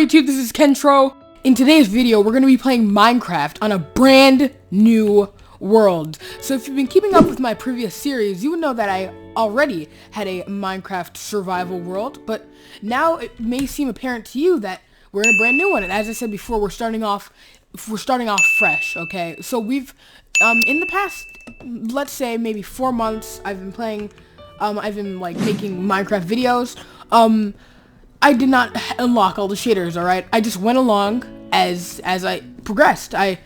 YouTube, this is Kentro. In today's video, we're going to be playing Minecraft on a brand new world. So if you've been keeping up with my previous series, you would know that I already had a Minecraft survival world, but now it may seem apparent to you that we're in a brand new one. And as I said before, we're starting off fresh, okay? So we've, in the past, let's say maybe 4 months, I've been playing, I've been like making Minecraft videos. I did not unlock all the shaders, alright? I just went along as I progressed. I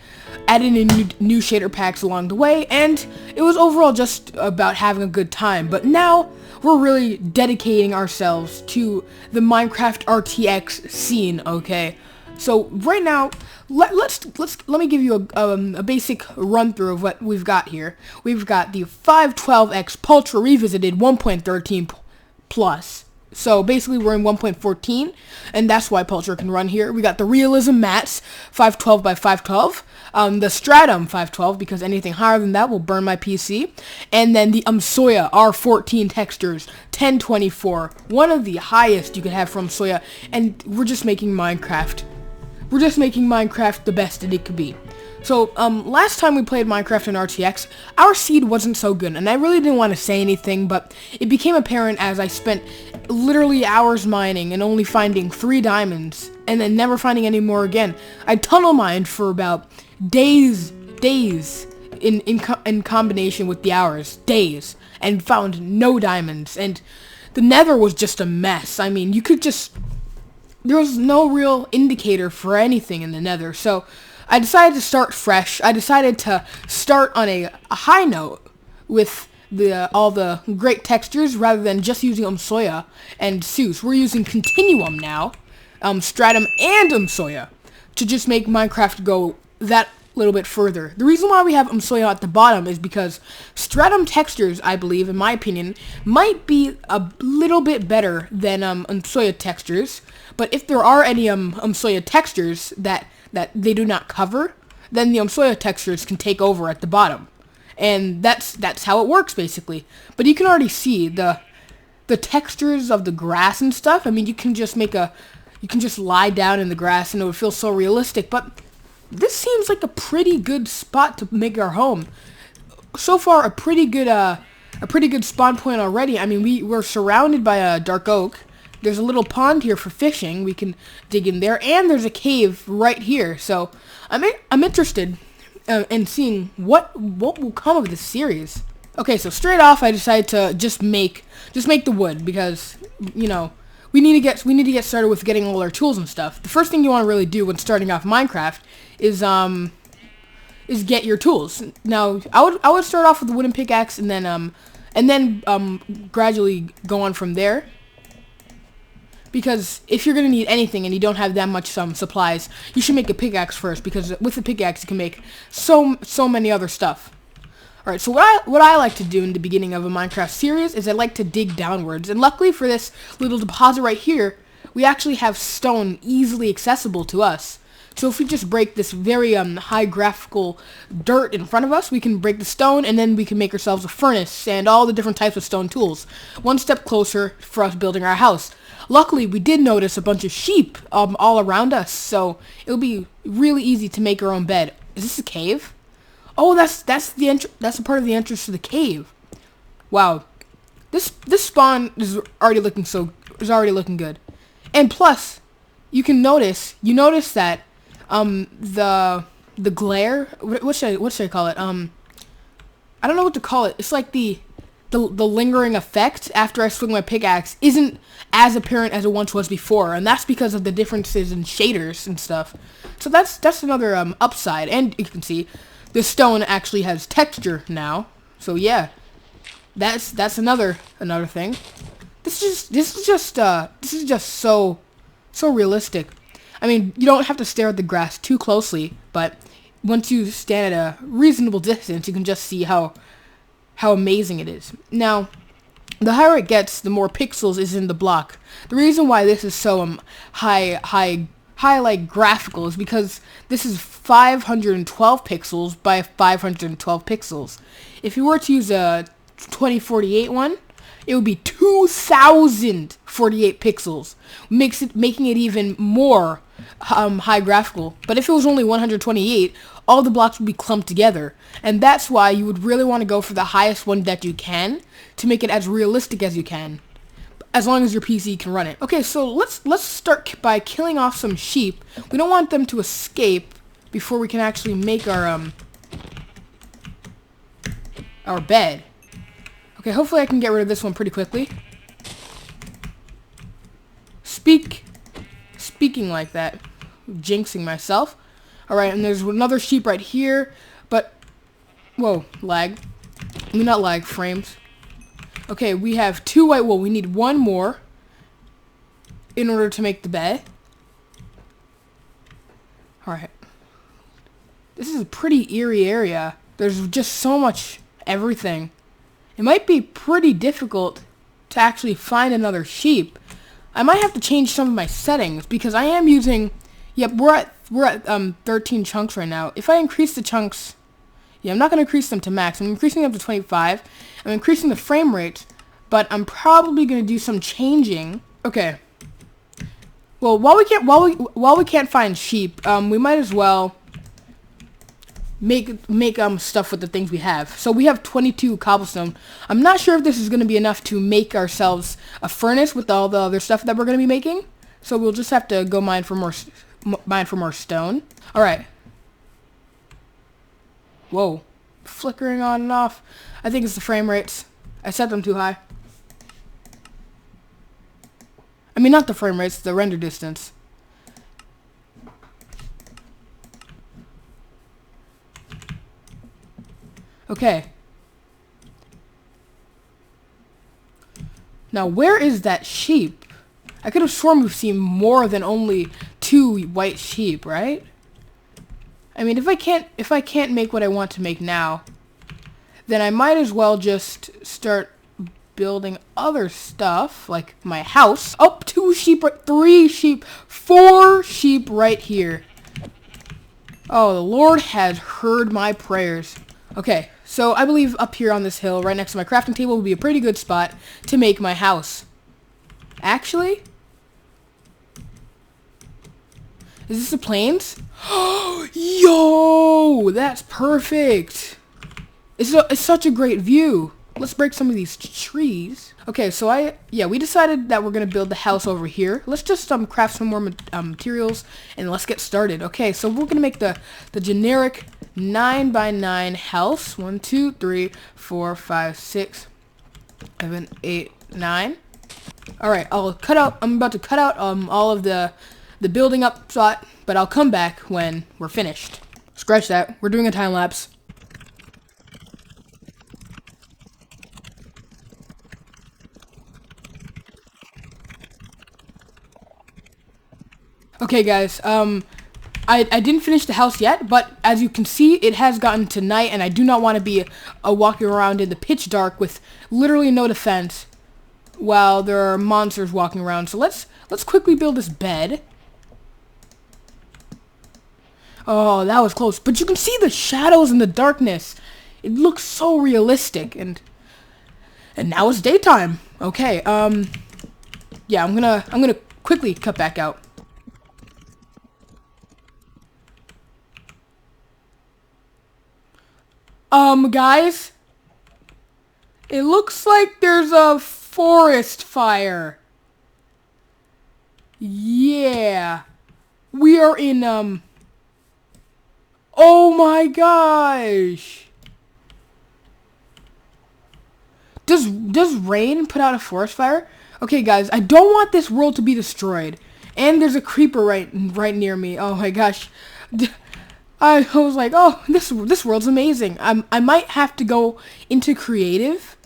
added in new shader packs along the way, and it was overall just about having a good time. But now, we're really dedicating ourselves to the Minecraft RTX scene, okay? So, right now, let me give you a basic run-through of what we've got here. We've got the 512X Ultra Revisited 1.13 Plus. So basically we're in 1.14, and that's why Pulcher can run here. We got the Realism Mats 512 by 512, the Stratum 512, because anything higher than that will burn my PC, and then the Soya R14 textures 1024, one of the highest you could have from Soya, and we're just making Minecraft. We're just making Minecraft the best that it could be. So, last time we played Minecraft in RTX, our seed wasn't so good, and I really didn't want to say anything, but it became apparent as I spent literally hours mining and only finding 3 diamonds, and then never finding any more again. I tunnel mined for about days in combination with the hours, and found no diamonds, and the nether was just a mess. I mean, there was no real indicator for anything in the nether, so I decided to start fresh. I decided to start on a high note with all the great textures rather than just using Soya and Seuss. We're using Continuum now, Stratum and Soya, to just make Minecraft go that little bit further. The reason why we have Soya at the bottom is because Stratum textures, I believe, in my opinion, might be a little bit better than Soya textures. But if there are any Soya textures that they do not cover, then the Soya textures can take over at the bottom. And that's how it works, basically. But you can already see the textures of the grass and stuff. I mean, you can just lie down in the grass and it would feel so realistic. But this seems like a pretty good spot to make our home. So far, a pretty good spawn point already. I mean, we're surrounded by a dark oak. There's a little pond here for fishing. We can dig in there, and there's a cave right here. So I'm interested in seeing what will come of this series. Okay, so straight off, I decided to just make the wood because we need to get started with getting all our tools and stuff. The first thing you want to really do when starting off Minecraft is get your tools. Now, I would start off with the wooden pickaxe and then gradually go on from there. Because if you're going to need anything and you don't have that much supplies, you should make a pickaxe first, because with the pickaxe you can make so many other stuff. Alright, so what I like to do in the beginning of a Minecraft series is I like to dig downwards. And luckily for this little deposit right here, we actually have stone easily accessible to us. So if we just break this very high graphical dirt in front of us, we can break the stone, and then we can make ourselves a furnace and all the different types of stone tools. One step closer for us building our house. Luckily, we did notice a bunch of sheep all around us, so it'll be really easy to make our own bed. Is this a cave? Oh, that's a part of the entrance to the cave. Wow, this spawn is already looking good, and plus, you notice that the glare. What should I call it? I don't know what to call it. It's like the lingering effect after I swing my pickaxe isn't as apparent as it once was before, and that's because of the differences in shaders and stuff. So that's another upside, and you can see the stone actually has texture now. So yeah, that's another thing. This is just so realistic. I mean, you don't have to stare at the grass too closely, but once you stand at a reasonable distance, you can just see how amazing it is. Now, the higher it gets, the more pixels is in the block. The reason why this is so high like graphical is because this is 512 pixels by 512 pixels. If you were to use a 2048 one, it would be 2048 pixels, making it even more high graphical. But if it was only 128, all the blocks would be clumped together. And that's why you would really want to go for the highest one that you can to make it as realistic as you can, as long as your PC can run it. Okay, so let's start by killing off some sheep. We don't want them to escape before we can actually make our bed. Okay, hopefully I can get rid of this one pretty quickly. Speaking like that, jinxing myself. Alright, and there's another sheep right here, but, whoa, lag. I mean, not lag, frames. Okay, we have 2 white wool. We need 1 more in order to make the bed. Alright. This is a pretty eerie area. There's just so much everything. It might be pretty difficult to actually find another sheep. I might have to change some of my settings because I am using, yep, we're at 13 chunks right now. If I increase the chunks, yeah, I'm not going to increase them to max. I'm increasing them to 25. I'm increasing the frame rate, but I'm probably going to do some changing. Okay. Well, while we can't find sheep, we might as well make stuff with the things we have. So we have 22 cobblestone. I'm not sure if this is going to be enough to make ourselves a furnace with all the other stuff that we're going to be making. So we'll just have to go mine for more stone. All right. Whoa, flickering on and off. I think it's the frame rates. I set them too high. I mean, not the frame rates, the render distance. Okay. Now, where is that sheep? I could have sworn we've seen more than only 2 white sheep, right? I mean, if I can't make what I want to make now, then I might as well just start building other stuff, like my house. Oh, 2 sheep, 3 sheep, 4 sheep right here. Oh, the Lord has heard my prayers. Okay, so I believe up here on this hill, right next to my crafting table, would be a pretty good spot to make my house. Actually, is this the plains? Yo, that's perfect. It's such a great view. Let's break some of these trees. Okay, so we decided that we're gonna build the house over here. Let's just craft some more materials and let's get started. Okay, so we're gonna make the generic 9x9 house. 1, 2, 3, 4, 5, 6, 7, 8, 9. All right, I'm about to cut out all of the building up spot, but I'll come back when we're finished. Scratch that. We're doing a time lapse. Okay, guys, I didn't finish the house yet, but as you can see, it has gotten to night, and I do not want to be walking around in the pitch dark with literally no defense while there are monsters walking around. So let's quickly build this bed. Oh, that was close. But you can see the shadows in the darkness. It looks so realistic, and now it's daytime. Okay, yeah, I'm gonna quickly cut back out. Guys, it looks like there's a forest fire. Yeah. We are in, oh my gosh. Does rain put out a forest fire? Okay, guys, I don't want this world to be destroyed. And there's a creeper right near me. Oh my gosh. I was like, oh, this world's amazing. I might have to go into creative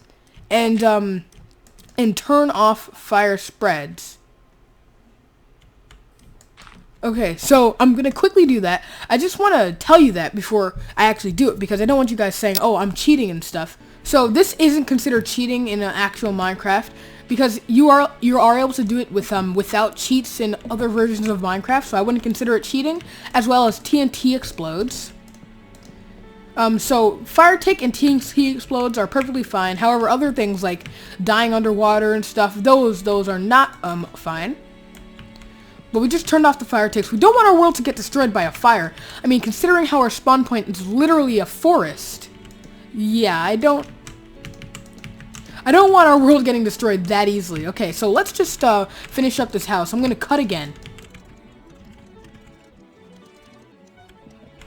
and turn off fire spreads. Okay, so I'm gonna quickly do that. I just want to tell you that before I actually do it, because I don't want you guys saying, oh, I'm cheating and stuff. So this isn't considered cheating in an actual Minecraft, because you are able to do it with without cheats in other versions of Minecraft, so I wouldn't consider it cheating, as well as TNT explodes. So fire tick and TNT explodes are perfectly fine. However, other things like dying underwater and stuff, those are not fine. But we just turned off the fire ticks. We don't want our world to get destroyed by a fire. I mean, considering how our spawn point is literally a forest. Yeah, I don't want our world getting destroyed that easily. Okay, so let's just finish up this house. I'm gonna cut again.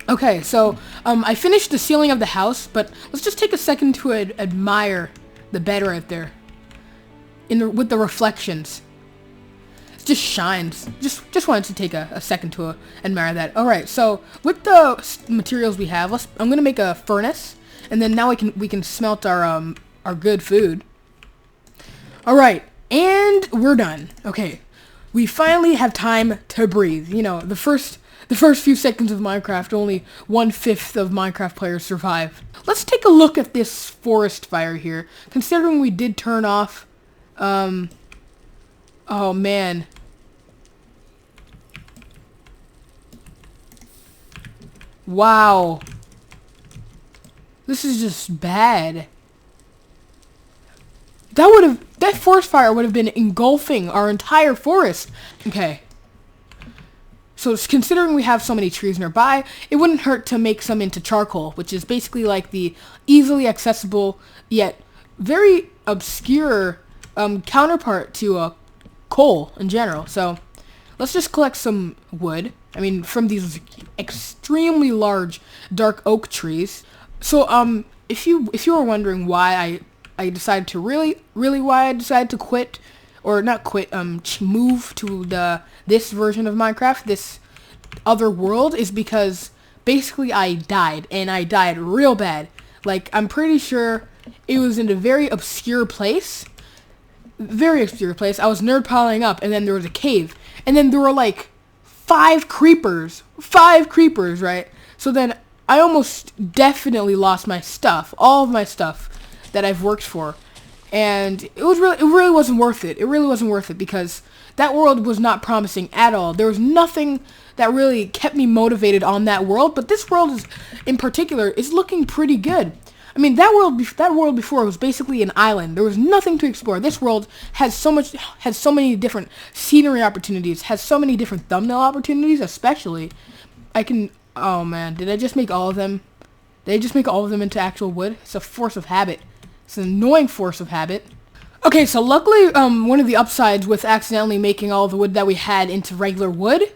Okay, so I finished the ceiling of the house, but let's just take a second to admire the bed right there, with the reflections. It just shines. Just wanted to take a second to admire that. All right, so with the materials we have, I'm gonna make a furnace, and then now we can smelt our good food. All right, and we're done. Okay, we finally have time to breathe. You know, the first few seconds of Minecraft, only 1/5 of Minecraft players survive. Let's take a look at this forest fire here. Considering we did turn off, oh man. Wow. This is just bad. That forest fire would have been engulfing our entire forest. Okay. So considering we have so many trees nearby, it wouldn't hurt to make some into charcoal, which is basically like the easily accessible yet very obscure counterpart to coal in general. So let's just collect some wood. I mean, from these extremely large dark oak trees. So if you were wondering why I decided to why I decided to quit, or not quit, move to this version of Minecraft, this other world, is because basically I died, and I died real bad. Like, I'm pretty sure it was in a very obscure place. Very obscure place. I was nerd piling up, and then there was a cave, and then there were like 5 creepers. 5 creepers, right? So then I almost definitely lost my stuff, all of my stuff that I've worked for. And it really wasn't worth it. It really wasn't worth it because that world was not promising at all. There was nothing that really kept me motivated on that world, but this world in particular is looking pretty good. I mean, that world before was basically an island. There was nothing to explore. This world has so many different scenery opportunities, has so many different thumbnail opportunities, especially. Oh man, did I just make all of them? Did I just make all of them into actual wood? It's a force of habit. It's an annoying force of habit. Okay, so luckily, one of the upsides with accidentally making all the wood that we had into regular wood,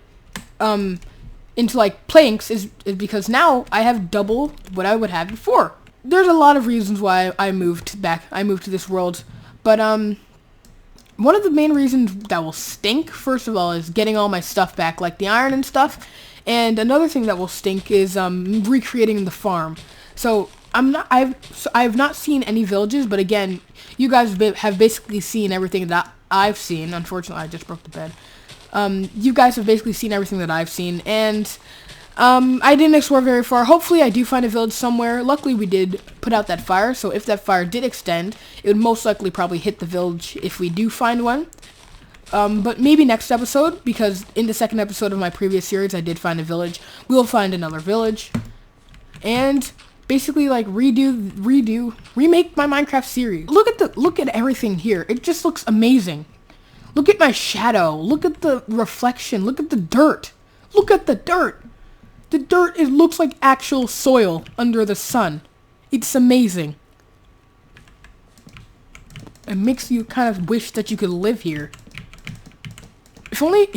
into like planks, is because now I have double what I would have before. There's a lot of reasons why I moved to this world, but one of the main reasons that will stink, first of all, is getting all my stuff back, like the iron and stuff. And another thing that will stink is recreating the farm. So I've not seen any villages, but again, you guys have basically seen everything that I've seen. Unfortunately, I just broke the bed. You guys have basically seen everything that I've seen, and I didn't explore very far. Hopefully, I do find a village somewhere. Luckily, we did put out that fire, so if that fire did extend, it would most likely probably hit the village if we do find one. But maybe next episode, because in the second episode of my previous series, I did find a village. We'll find another village, and basically like remake my Minecraft series. Look at everything here. It just looks amazing. Look at my shadow. Look at the reflection. Look at the dirt. Look at the dirt. The dirt, it looks like actual soil under the sun. It's amazing. It makes you kind of wish that you could live here. If only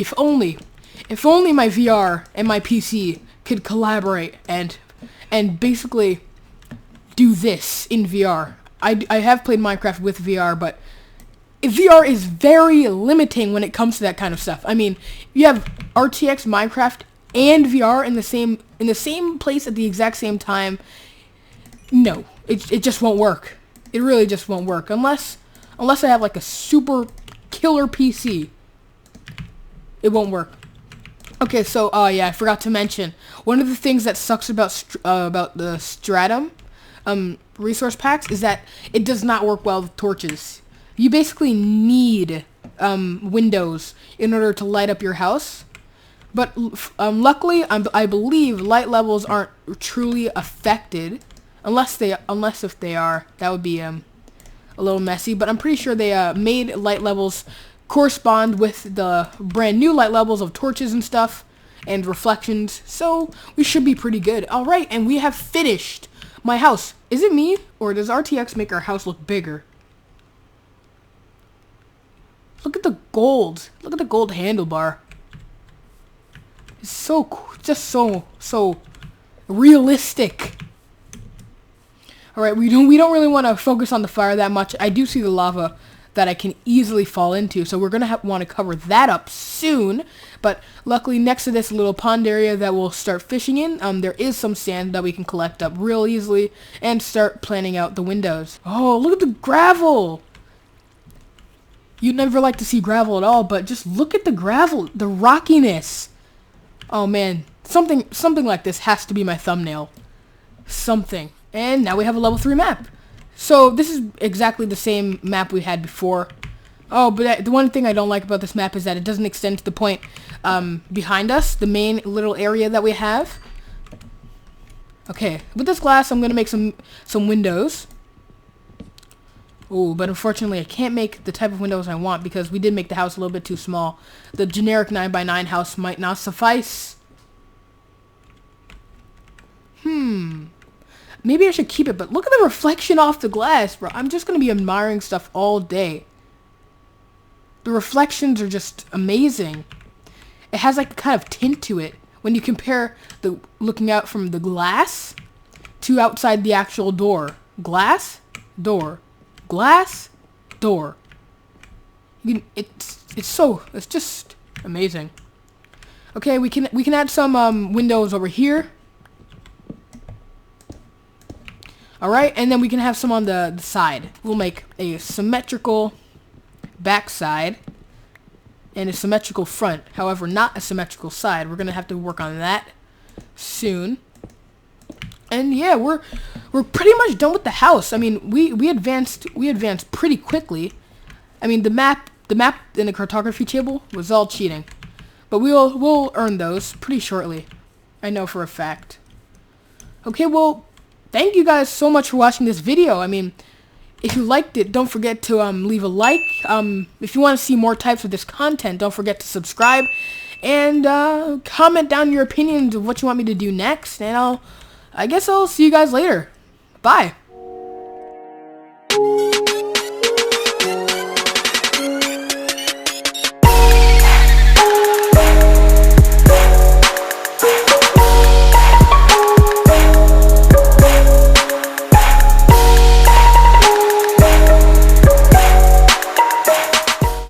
my VR and my PC could collaborate and basically do this in VR. I have played Minecraft with VR, but VR is very limiting when it comes to that kind of stuff. I mean, you have RTX, Minecraft, and VR in the same place at the exact same time. No, it just won't work. It really just won't work unless I have like a super killer PC. It won't work. Okay, so yeah, I forgot to mention one of the things that sucks about the Stratum resource packs is that it does not work well with torches. You basically need windows in order to light up your house. But luckily, I believe light levels aren't truly affected, unless if they are, that would be a little messy. But I'm pretty sure they made light levels correspond with the brand new light levels of torches and stuff and reflections. So we should be pretty good. All right, and we have finished my house. Is it me, or does RTX make our house look bigger? Look at the gold. Look at the gold handlebar. It's so cool. Just so realistic. All right, we don't really want to focus on the fire that much. I do see the lava that I can easily fall into, so we're gonna want to cover that up soon. But luckily, next to this little pond area that we'll start fishing in, there is some sand that we can collect up real easily and start planning out the windows. Oh, look at the gravel! You'd never like to see gravel at all, but just look at the gravel, the rockiness. Oh man, something like this has to be my thumbnail. Something. And now we have a level 3 map. So this is exactly the same map we had before. Oh, but the one thing I don't like about this map is that it doesn't extend to the point behind us, the main little area that we have. Okay, with this glass, I'm gonna make some windows. Oh, but unfortunately, I can't make the type of windows I want because we did make the house a little bit too small. The generic 9x9 house might not suffice. Maybe I should keep it, but look at the reflection off the glass, bro. I'm just going to be admiring stuff all day. The reflections are just amazing. It has like a kind of tint to it when you compare the looking out from the glass to outside the actual door. Glass, door, glass, door. It's just amazing. Okay, we can add some windows over here. Alright, and then we can have some on the side. We'll make a symmetrical back side and a symmetrical front. However, not a symmetrical side. We're going to have to work on that soon. And yeah, we're pretty much done with the house. I mean, we advanced pretty quickly. I mean, the map in the cartography table was all cheating. But we'll earn those pretty shortly. I know for a fact. Okay, well, thank you guys so much for watching this video. I mean, if you liked it, don't forget to leave a like. If you want to see more types of this content, don't forget to subscribe. And comment down your opinions of what you want me to do next. And I guess I'll see you guys later. Bye.